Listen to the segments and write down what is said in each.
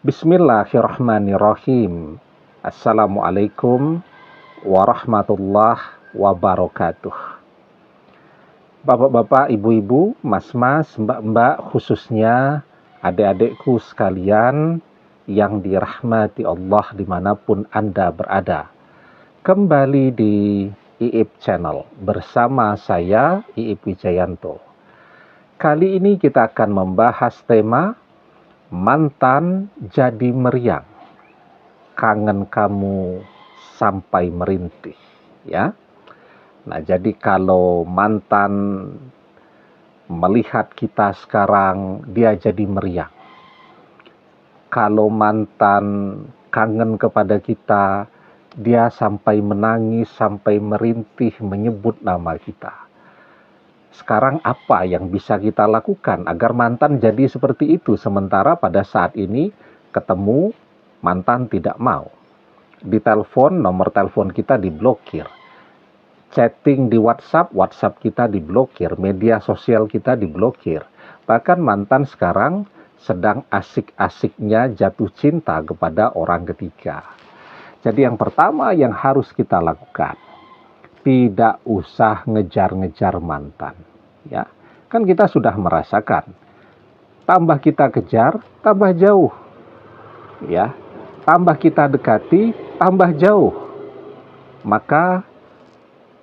Bismillahirrahmanirrahim. Assalamualaikum warahmatullahi wabarakatuh. Bapak-bapak, ibu-ibu, mas-mas, mbak-mbak, khususnya adik-adikku sekalian yang dirahmati Allah dimanapun Anda berada. Kembali di IIP Channel bersama saya, IIP Wijayanto. Kali ini kita akan membahas tema mantan jadi meriang, kangen kamu sampai merintih, ya. Nah, jadi kalau mantan melihat kita sekarang, dia jadi meriang. Kalau mantan kangen kepada kita, dia sampai menangis, sampai merintih menyebut nama kita. Sekarang apa yang bisa kita lakukan agar mantan jadi seperti itu, sementara pada saat ini ketemu mantan tidak mau. Di telepon, nomor telepon kita diblokir. Chatting di WhatsApp kita diblokir. Media sosial kita diblokir. Bahkan mantan sekarang sedang asik-asiknya jatuh cinta kepada orang ketiga. Jadi yang pertama yang harus kita lakukan, tidak usah ngejar-ngejar mantan, ya. Kan kita sudah merasakan, tambah kita kejar, tambah jauh, ya. Tambah kita dekati, tambah jauh. Maka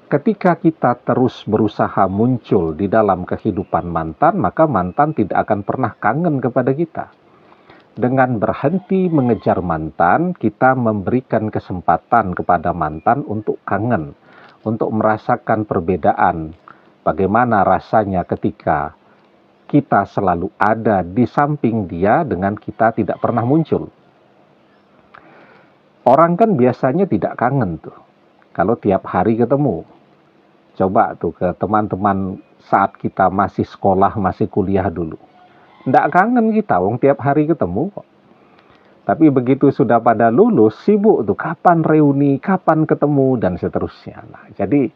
ketika kita terus berusaha muncul di dalam kehidupan mantan, maka mantan tidak akan pernah kangen kepada kita. Dengan berhenti mengejar mantan, kita memberikan kesempatan kepada mantan untuk kangen, untuk merasakan perbedaan. Bagaimana rasanya ketika kita selalu ada di samping dia dengan kita tidak pernah muncul. Orang kan biasanya tidak kangen tuh, kalau tiap hari ketemu. Coba tuh ke teman-teman saat kita masih sekolah, masih kuliah dulu. Nggak kangen kita, wong tiap hari ketemu kok. Tapi begitu sudah pada lulus, sibuk tuh, kapan reuni, kapan ketemu, dan seterusnya. Nah, jadi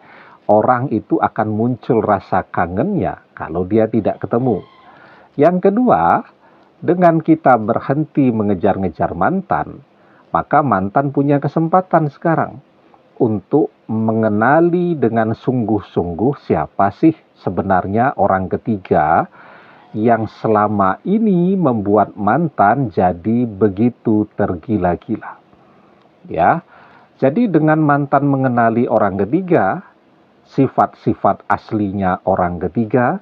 orang itu akan muncul rasa kangennya kalau dia tidak ketemu. Yang kedua, dengan kita berhenti mengejar-ngejar mantan, maka mantan punya kesempatan sekarang untuk mengenali dengan sungguh-sungguh siapa sih sebenarnya orang ketiga yang selama ini membuat mantan jadi begitu tergila-gila. Ya, jadi dengan mantan mengenali orang ketiga, sifat-sifat aslinya orang ketiga,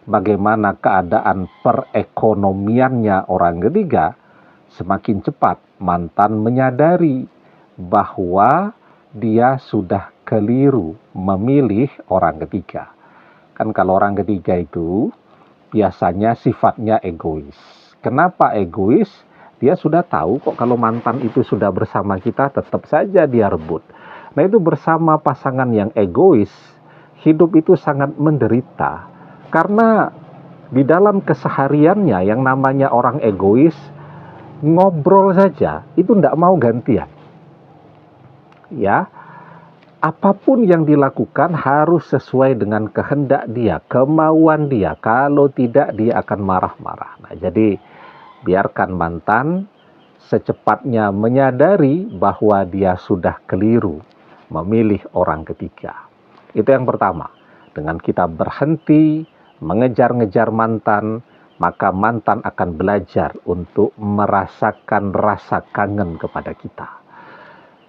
bagaimana keadaan perekonomiannya orang ketiga, semakin cepat mantan menyadari bahwa dia sudah keliru memilih orang ketiga. Kan kalau orang ketiga itu biasanya sifatnya egois. Kenapa egois? Dia sudah tahu kok kalau mantan itu sudah bersama kita, tetap saja dia rebut. Nah, itu bersama pasangan yang egois, hidup itu sangat menderita. Karena di dalam kesehariannya yang namanya orang egois, ngobrol saja itu tidak mau gantian. Ya, apapun yang dilakukan harus sesuai dengan kehendak dia, kemauan dia. Kalau tidak, dia akan marah-marah. Nah, jadi biarkan mantan secepatnya menyadari bahwa dia sudah keliru memilih orang ketiga. Itu yang pertama. Dengan kita berhenti mengejar-ngejar mantan, maka mantan akan belajar untuk merasakan rasa kangen kepada kita.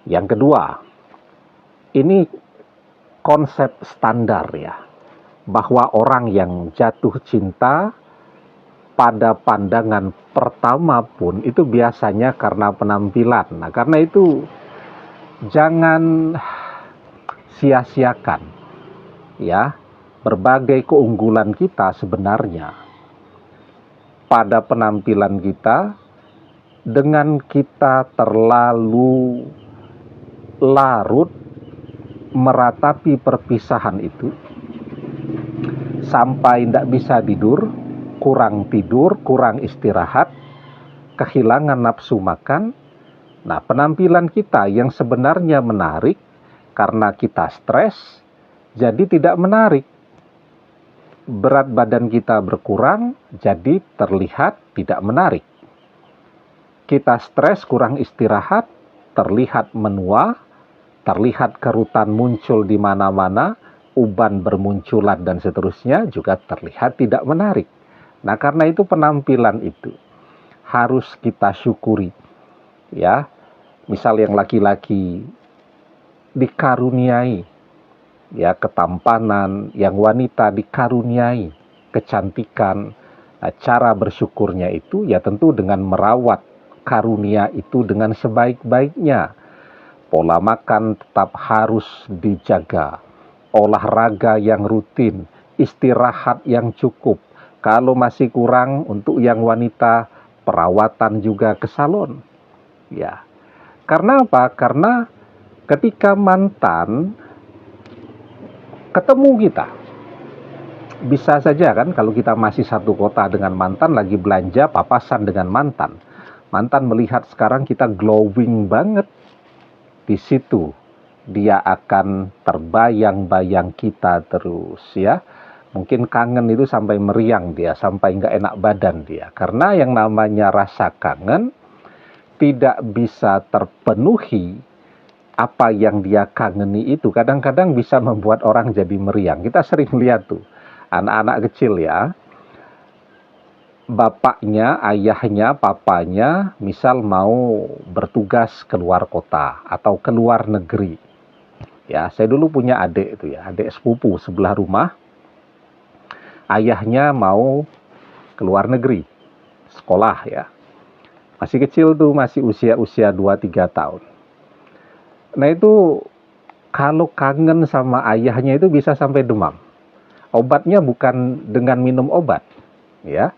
Yang kedua, ini konsep standar ya, bahwa orang yang jatuh cinta pada pandangan pertama pun itu biasanya karena penampilan. Nah, karena itu jangan sia-siakan ya berbagai keunggulan kita sebenarnya pada penampilan kita. Dengan kita terlalu larut meratapi perpisahan itu sampai tidak bisa tidur, kurang istirahat, kehilangan nafsu makan. Nah, penampilan kita yang sebenarnya menarik karena kita stres jadi tidak menarik. Berat badan kita berkurang jadi terlihat tidak menarik. kita stres, kurang istirahat, terlihat menua, terlihat kerutan muncul di mana-mana, uban bermunculan dan seterusnya, juga terlihat tidak menarik. Nah, karena itu penampilan itu harus kita syukuri. Ya, misal yang laki-laki dikaruniai ya ketampanan, yang wanita dikaruniai kecantikan. Nah, cara bersyukurnya itu ya tentu dengan merawat karunia itu dengan sebaik-baiknya. Pola makan tetap harus dijaga, olahraga yang rutin, istirahat yang cukup. Kalau masih kurang untuk yang wanita, perawatan juga ke salon. Ya. Karena apa? Karena ketika mantan ketemu kita, bisa saja kan kalau kita masih satu kota dengan mantan, lagi belanja papasan dengan mantan. Mantan melihat sekarang kita glowing banget. Di situ dia akan terbayang-bayang kita terus ya. Mungkin kangen itu sampai meriang dia, sampai nggak enak badan dia. Karena yang namanya rasa kangen tidak bisa terpenuhi. Apa yang dia kangeni itu kadang-kadang bisa membuat orang jadi meriang. Kita sering lihat tuh, anak-anak kecil ya, bapaknya, ayahnya, papanya misal mau bertugas keluar kota atau keluar negeri. Ya, saya dulu punya adik itu ya, adik sepupu sebelah rumah. Ayahnya mau keluar negeri, sekolah ya. Masih kecil tuh, masih usia-usia 2-3 tahun. Nah itu kalau kangen sama ayahnya itu bisa sampai demam. Obatnya bukan dengan minum obat, ya.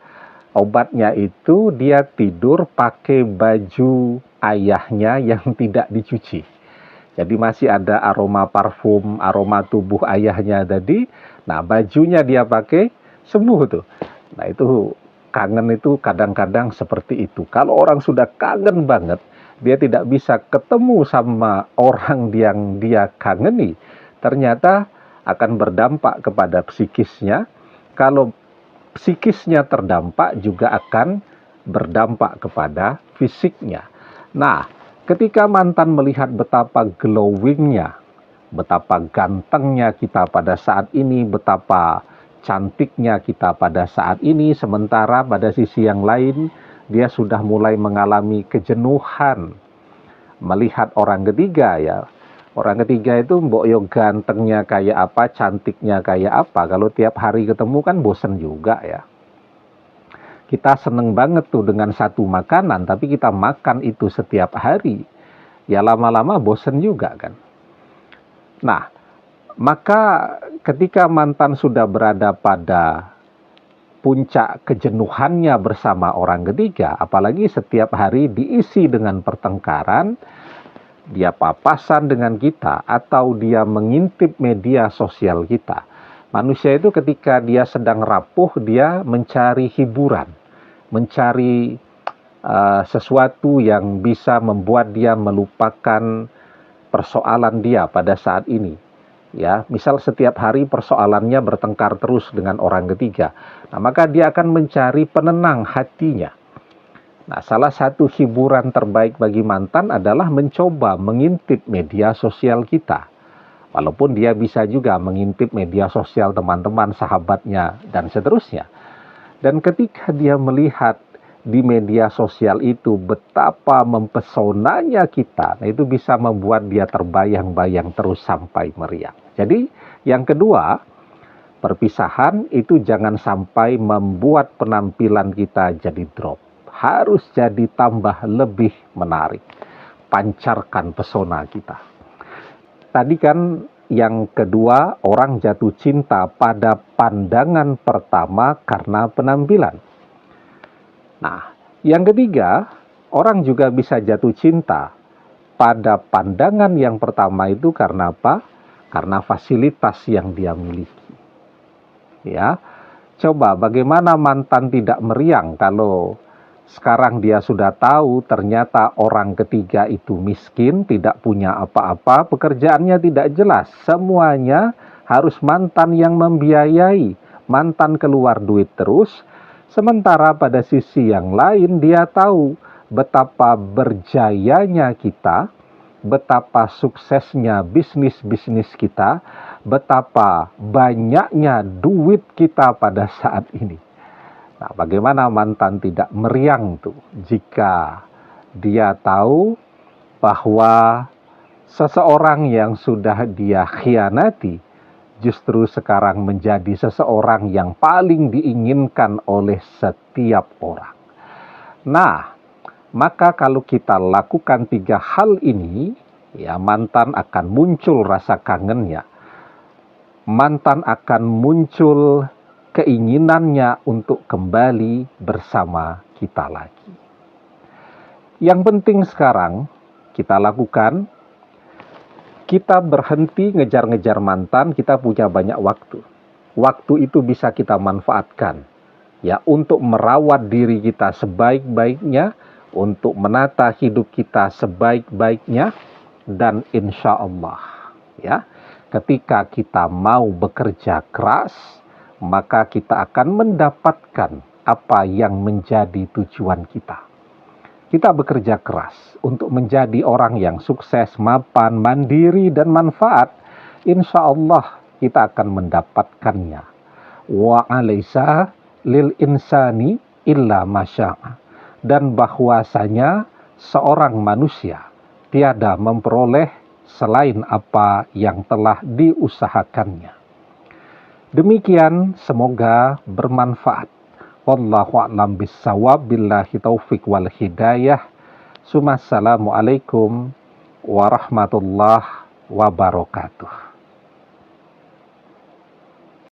Obatnya itu dia tidur pakai baju ayahnya yang tidak dicuci. Jadi masih ada aroma parfum, aroma tubuh ayahnya tadi. Nah bajunya dia pakai, sembuh tuh. Nah itu kangen itu kadang-kadang seperti itu. Kalau orang sudah kangen banget, dia tidak bisa ketemu sama orang yang dia kangeni, ternyata akan berdampak kepada psikisnya. Kalau psikisnya terdampak, juga akan berdampak kepada fisiknya. Nah, ketika mantan melihat betapa glowingnya, betapa gantengnya kita pada saat ini, betapa cantiknya kita pada saat ini, sementara pada sisi yang lain dia sudah mulai mengalami kejenuhan melihat orang ketiga ya. Orang ketiga itu mbok yo gantengnya kayak apa, cantiknya kayak apa. Kalau tiap hari ketemu kan bosen juga ya. Kita seneng banget tuh dengan satu makanan, tapi kita makan itu setiap hari. Ya lama-lama bosen juga kan. Nah, maka ketika mantan sudah berada pada puncak kejenuhannya bersama orang ketiga, apalagi setiap hari diisi dengan pertengkaran, dia papasan dengan kita atau dia mengintip media sosial kita. Manusia itu ketika dia sedang rapuh, dia mencari hiburan, mencari sesuatu yang bisa membuat dia melupakan persoalan dia pada saat ini. Ya, misal setiap hari persoalannya bertengkar terus dengan orang ketiga. Nah, maka dia akan mencari penenang hatinya. Nah, salah satu hiburan terbaik bagi mantan adalah mencoba mengintip media sosial kita. Walaupun dia bisa juga mengintip media sosial teman-teman, sahabatnya, dan seterusnya. Dan ketika dia melihat di media sosial itu betapa mempesonanya kita, nah itu bisa membuat dia terbayang-bayang terus sampai meriang. Jadi yang kedua, perpisahan itu jangan sampai membuat penampilan kita jadi drop. Harus jadi tambah lebih menarik. Pancarkan pesona kita. Tadi kan yang kedua, orang jatuh cinta pada pandangan pertama karena penampilan. Nah, yang ketiga, orang juga bisa jatuh cinta pada pandangan yang pertama itu karena apa? Karena fasilitas yang dia miliki. Ya, coba bagaimana mantan tidak meriang kalau sekarang dia sudah tahu ternyata orang ketiga itu miskin, tidak punya apa-apa, pekerjaannya tidak jelas, semuanya harus mantan yang membiayai, mantan keluar duit terus. Sementara pada sisi yang lain dia tahu betapa berjayanya kita, betapa suksesnya bisnis-bisnis kita, betapa banyaknya duit kita pada saat ini. Nah, bagaimana mantan tidak meriang tuh jika dia tahu bahwa seseorang yang sudah dia khianati justru sekarang menjadi seseorang yang paling diinginkan oleh setiap orang. Nah, maka kalau kita lakukan 3 hal ini, ya mantan akan muncul rasa kangennya. Mantan akan muncul keinginannya untuk kembali bersama kita lagi. Yang penting sekarang kita lakukan, kita berhenti ngejar-ngejar mantan, kita punya banyak waktu. Waktu itu bisa kita manfaatkan ya untuk merawat diri kita sebaik-baiknya, untuk menata hidup kita sebaik-baiknya, dan insya Allah ya ketika kita mau bekerja keras, maka kita akan mendapatkan apa yang menjadi tujuan kita. Kita bekerja keras untuk menjadi orang yang sukses, mapan, mandiri, dan manfaat. Insya Allah kita akan mendapatkannya. Wa alaysa lil insani illa masya'a. Dan bahwasanya seorang manusia tiada memperoleh selain apa yang telah diusahakannya. Demikian, semoga bermanfaat. Wallahu a'lam bissawab, billahi taufik wal hidayah. Assalamualaikum warahmatullahi wabarakatuh.